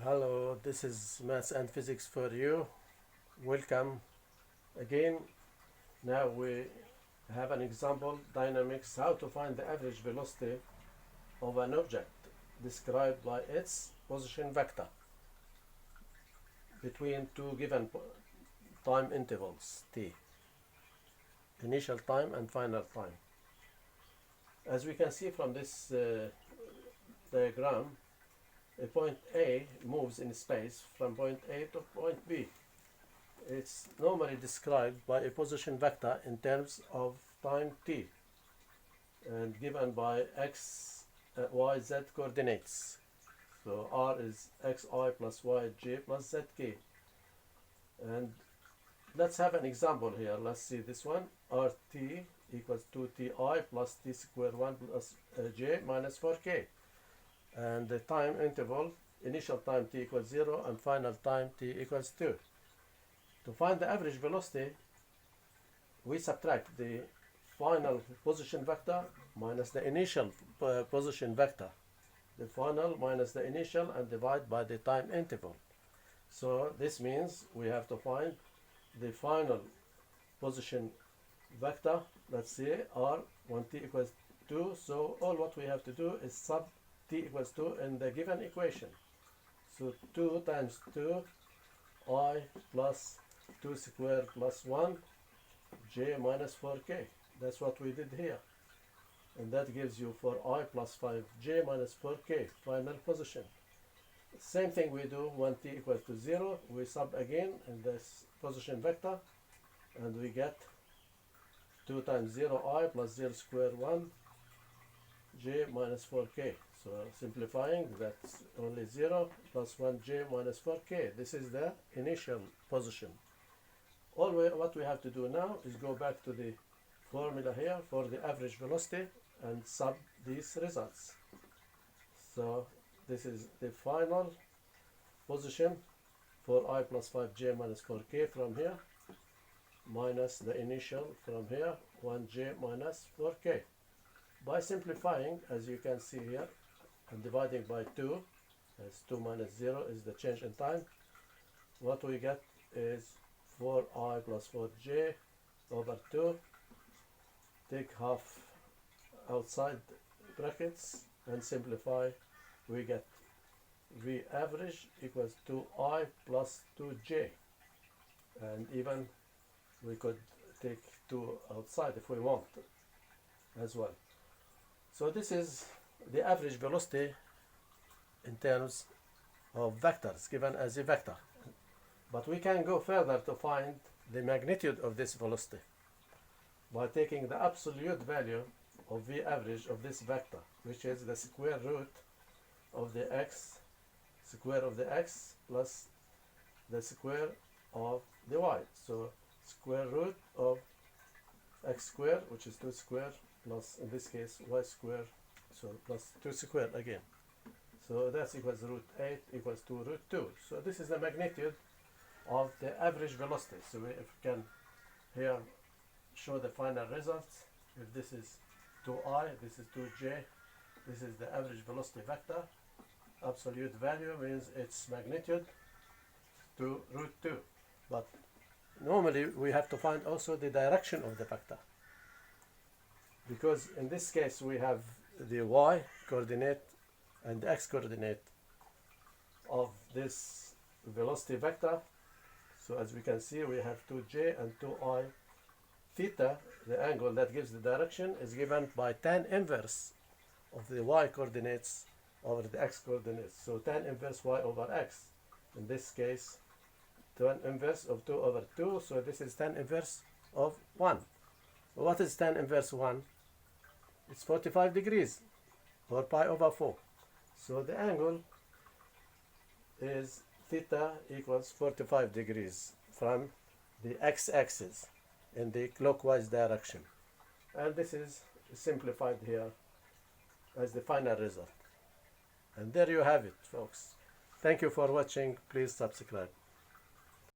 Hello, this is Maths and Physics for you. Welcome again. Now we have an example, dynamics, how to find the average velocity of an object described by its position vector between two given time intervals, t, initial time and final time. As we can see from this diagram, a point A moves in space from point A to point B. It's normally described by a position vector in terms of time t and given by x, y, z coordinates. So r is xi plus yj plus zk. And let's have an example here. Let's see this one. Rt equals 2ti plus t squared 1 plus j minus 4k. And the time interval, initial time t equals 0 and final time t equals 2. To find the average velocity, we subtract the final position vector minus the initial position vector. The final minus the initial and divide by the time interval. So this means we have to find the final position vector. Let's say r when t equals 2. So all what we have to do is sub t equals 2 in the given equation. So 2 times 2 I plus 2 squared plus 1 j minus 4k. That's what we did here. And that gives you for I plus 5j minus 4k, final position. Same thing we do when t equals to 0. We sub again in this position vector and we get 2 times 0i plus 0 squared 1 j minus 4k. So simplifying, that's only 0 plus 1j minus 4k. This is the initial position. What we have to do now is go back to the formula here for the average velocity and sub these results. So this is the final position for I plus 5j minus 4k from here minus the initial from here 1j minus 4k. By simplifying, as you can see here, and dividing by 2, as 2 minus 0 is the change in time, what we get is 4i plus 4j over 2. Take half outside brackets and simplify. We get V average equals 2i plus 2j. And even we could take 2 outside if we want as well. So this is the average velocity in terms of vectors, given as a vector. But we can go further to find the magnitude of this velocity by taking the absolute value of V average of this vector, which is the square root of the x, square of the x plus the square of the y. So square root of x squared, which is 2 squared, plus in this case y squared, so plus 2 squared again. So that's equals root 8 equals to root 2. So this is the magnitude of the average velocity. So if we can here show the final results, if this is 2i, this is 2j, this is the average velocity vector. Absolute value means its magnitude to root 2. But normally we have to find also the direction of the vector, because in this case we have the y coordinate and the x coordinate of this velocity vector. So as we can see, we have 2j and 2i. Theta, the angle that gives the direction, is given by tan inverse of the y coordinates over the x coordinates. So tan inverse y over x. In this case, tan inverse of 2 over 2. So this is tan inverse of 1. What is tan inverse 1? It's 45 degrees, or pi over 4. So the angle is theta equals 45 degrees from the x-axis in the clockwise direction. And this is simplified here as the final result. And there you have it, folks. Thank you for watching. Please subscribe.